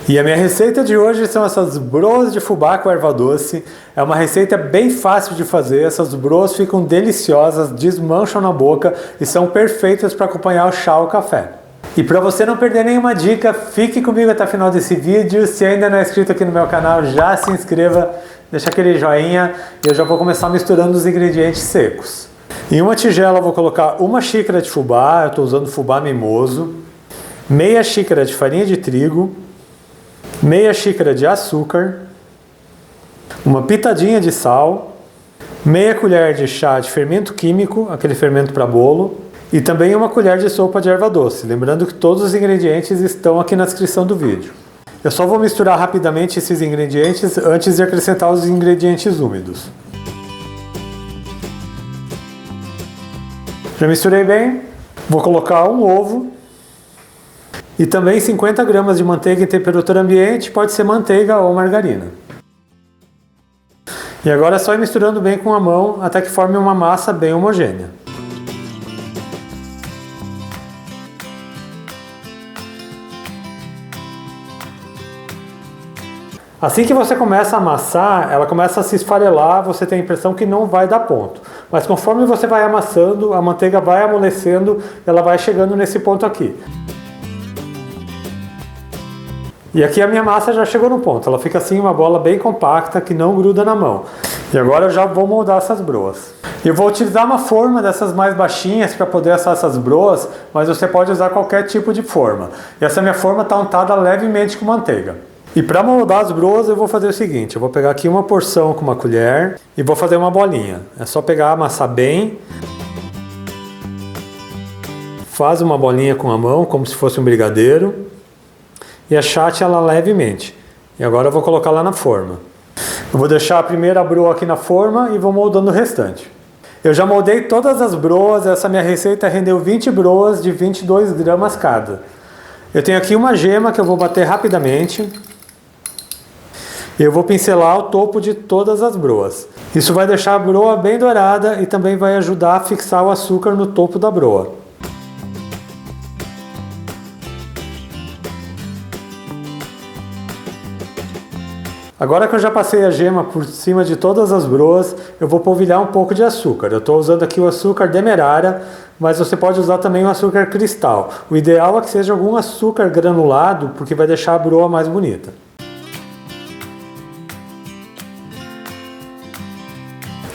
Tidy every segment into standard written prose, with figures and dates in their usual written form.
E a minha receita de hoje são essas broas de fubá com erva doce. É uma receita bem fácil de fazer, essas broas ficam deliciosas, desmancham na boca e são perfeitas para acompanhar o chá ou o café. E para você não perder nenhuma dica, fique comigo até o final desse vídeo. Se ainda não é inscrito aqui no meu canal, já se inscreva, deixa aquele joinha e eu já vou começar misturando os ingredientes secos. Em uma tigela eu vou colocar uma xícara de fubá, eu estou usando fubá mimoso, meia xícara de farinha de trigo, meia xícara de açúcar, uma pitadinha de sal, meia colher de chá de fermento químico, aquele fermento para bolo, e também uma colher de sopa de erva doce, lembrando que todos os ingredientes estão aqui na descrição do vídeo. Eu só vou misturar rapidamente esses ingredientes antes de acrescentar os ingredientes úmidos. Já misturei bem, vou colocar um ovo e também 50 gramas de manteiga em temperatura ambiente, pode ser manteiga ou margarina. E agora é só ir misturando bem com a mão até que forme uma massa bem homogênea. Assim que você começa a amassar, ela começa a se esfarelar, você tem a impressão que não vai dar ponto. Mas conforme você vai amassando, a manteiga vai amolecendo, ela vai chegando nesse ponto aqui. E aqui a minha massa já chegou no ponto, ela fica assim uma bola bem compacta que não gruda na mão. E agora eu já vou moldar essas broas. Eu vou utilizar uma forma dessas mais baixinhas para poder assar essas broas, mas você pode usar qualquer tipo de forma. E essa minha forma está untada levemente com manteiga. E para moldar as broas eu vou fazer o seguinte, eu vou pegar aqui uma porção com uma colher e vou fazer uma bolinha. É só pegar, amassar bem, faz uma bolinha com a mão como se fosse um brigadeiro e achate ela levemente. E agora eu vou colocar lá na forma. Eu vou deixar a primeira broa aqui na forma e vou moldando o restante. Eu já moldei todas as broas, essa minha receita rendeu 20 broas de 22 gramas cada. Eu tenho aqui uma gema que eu vou bater rapidamente. Eu vou pincelar o topo de todas as broas. Isso vai deixar a broa bem dourada e também vai ajudar a fixar o açúcar no topo da broa. Agora que eu já passei a gema por cima de todas as broas, eu vou polvilhar um pouco de açúcar. Eu estou usando aqui o açúcar demerara, mas você pode usar também o açúcar cristal. O ideal é que seja algum açúcar granulado, porque vai deixar a broa mais bonita.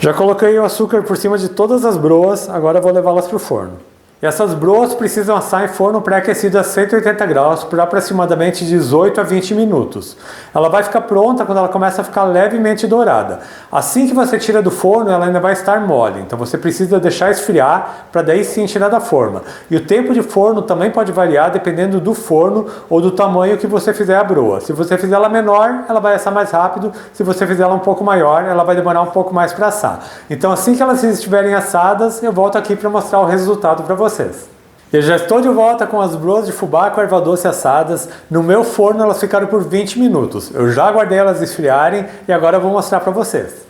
Já coloquei o açúcar por cima de todas as broas, agora eu vou levá-las para o forno. E essas broas precisam assar em forno pré-aquecido a 180 graus por aproximadamente 18 a 20 minutos. Ela vai ficar pronta quando ela começa a ficar levemente dourada. Assim que você tira do forno, ela ainda vai estar mole, então você precisa deixar esfriar para daí sim tirar da forma. E o tempo de forno também pode variar dependendo do forno ou do tamanho que você fizer a broa. Se você fizer ela menor, ela vai assar mais rápido. Se você fizer ela um pouco maior, ela vai demorar um pouco mais para assar. Então assim que elas estiverem assadas, eu volto aqui para mostrar o resultado para vocês. Eu já estou de volta com as broas de fubá com erva doce assadas. No meu forno elas ficaram por 20 minutos. Eu já aguardei elas esfriarem e agora eu vou mostrar para vocês.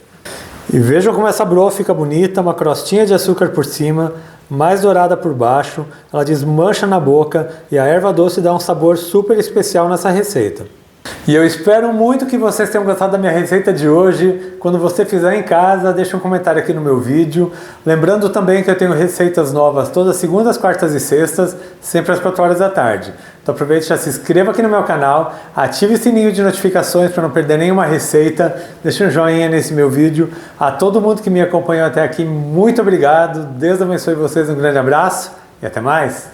E vejam como essa broa fica bonita, uma crostinha de açúcar por cima, mais dourada por baixo, ela desmancha na boca e a erva doce dá um sabor super especial nessa receita. E eu espero muito que vocês tenham gostado da minha receita de hoje. Quando você fizer em casa, deixa um comentário aqui no meu vídeo. Lembrando também que eu tenho receitas novas todas segundas, quartas e sextas, sempre às 4 horas da tarde. Então aproveite e já se inscreva aqui no meu canal, ative o sininho de notificações para não perder nenhuma receita, deixe um joinha nesse meu vídeo. A todo mundo que me acompanhou até aqui, muito obrigado. Deus abençoe vocês, um grande abraço e até mais.